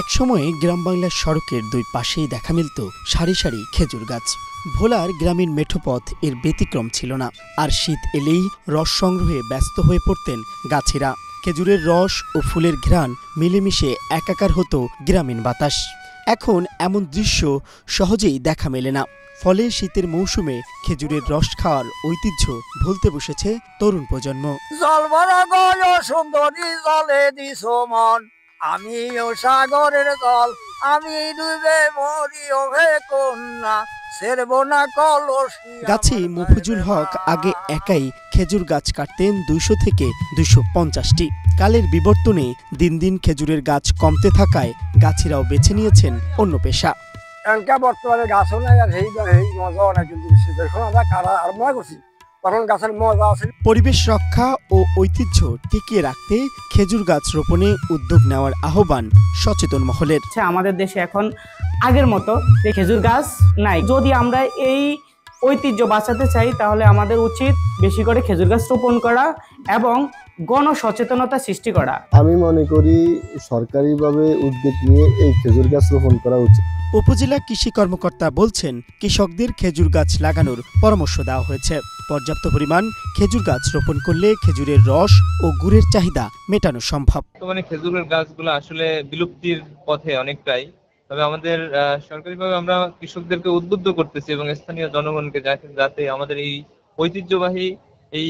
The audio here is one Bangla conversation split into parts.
একসময়ে গ্রাম বাংলার সড়কের দুই পাশেই দেখা মিলত সারি সারি খেজুর গাছ। ভোলার গ্রামীণ মেঠোপথ এর ব্যতিক্রম ছিল না। আর শীত এলেই রস সংগ্রহে ব্যস্ত হয়ে পড়তেন গাছেরা। খেজুরের রস ও ফুলের ঘ্রাণ মিলেমিশে একাকার হতো গ্রামীণ বাতাস। এখন এমন দৃশ্য সহজেই দেখা মেলে না। ফলে শীতের মৌসুমে খেজুরের রস খাওয়ার ঐতিহ্য ভুলতে বসেছে তরুণ প্রজন্ম। আমিও সাগরের জল, আমি ডুবে মরি ওহে কন্যা, সেরবো না কলসি। গাছি মফিজুল হক আগে একাই খেজুর গাছ কাটতেন 200 থেকে 250টি। কালের বিবর্তনে দিন দিন খেজুরের গাছ কমতে থাকায় গাছিরাও বেছে নিয়েছেন অন্য পেশা। বর্তমানে গাছও নাই, আর এই মজাও নাই, কিন্তু যখন আমরা কারা আরম্ভ করছি তখন গাছের মজা আছে। পরিবেশ রক্ষা ও ঐতিহ্য টিকিয়ে রাখতে খেজুর গাছ রোপণে উদ্যোগ নেওয়ার আহ্বান সচেতন মহলের। আমাদের দেশে এখন আগের মতো খেজুর গাছ নাই। যদি আমরা এই ঐতিহ্য বাঁচাতে চাই তাহলে আমাদের উচিত বেশি করে খেজুর গাছ রোপণ করা এবং গণসচেতনতা সৃষ্টি করা। আমি মনে করি সরকারিভাবে উদ্যোগ নিয়ে এই খেজুর গাছ রোপণ করা উচিত। উপজেলা কৃষি কর্মকর্তা বলছেন, কৃষকদের খেজুর গাছ লাগানোর পরামর্শ দেওয়া হয়েছে। পর্যাপ্ত পরিমাণ খেজুর গাছ রোপণ করলে খেজুরের রস ও গুড়ের চাহিদা মেটানো সম্ভব। বর্তমানে খেজুরের গাছগুলো আসলে বিলুপ্তির পথে অনেকটাই। তবে আমাদের সরকারিভাবে আমরা কৃষকদেরকে উদ্বুদ্ধ করতেছি এবং স্থানীয় জনগণকে, যাতে আমাদের এই ঐতিহ্যবাহী এই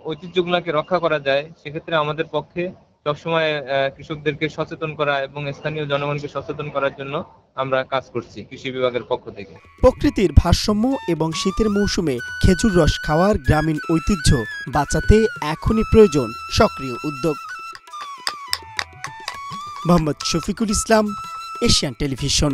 ঐতিহ্যগুলোকে রক্ষা করা যায়। সেক্ষেত্রে আমাদের পক্ষে সবসময় কৃষকদেরকে সচেতন করা এবং স্থানীয় জনগণকে সচেতন করার জন্য আমরা কাজ করছি কৃষি বিভাগের পক্ষ থেকে। প্রকৃতির ভারসাম্য এবং শীতের মৌসুমে খেজুর রস খাওয়ার গ্রামীণ ঐতিহ্য বাঁচাতে এখনই প্রয়োজন সক্রিয় উদ্যোগ। Mohammad Shafiqul Islam, Asian television.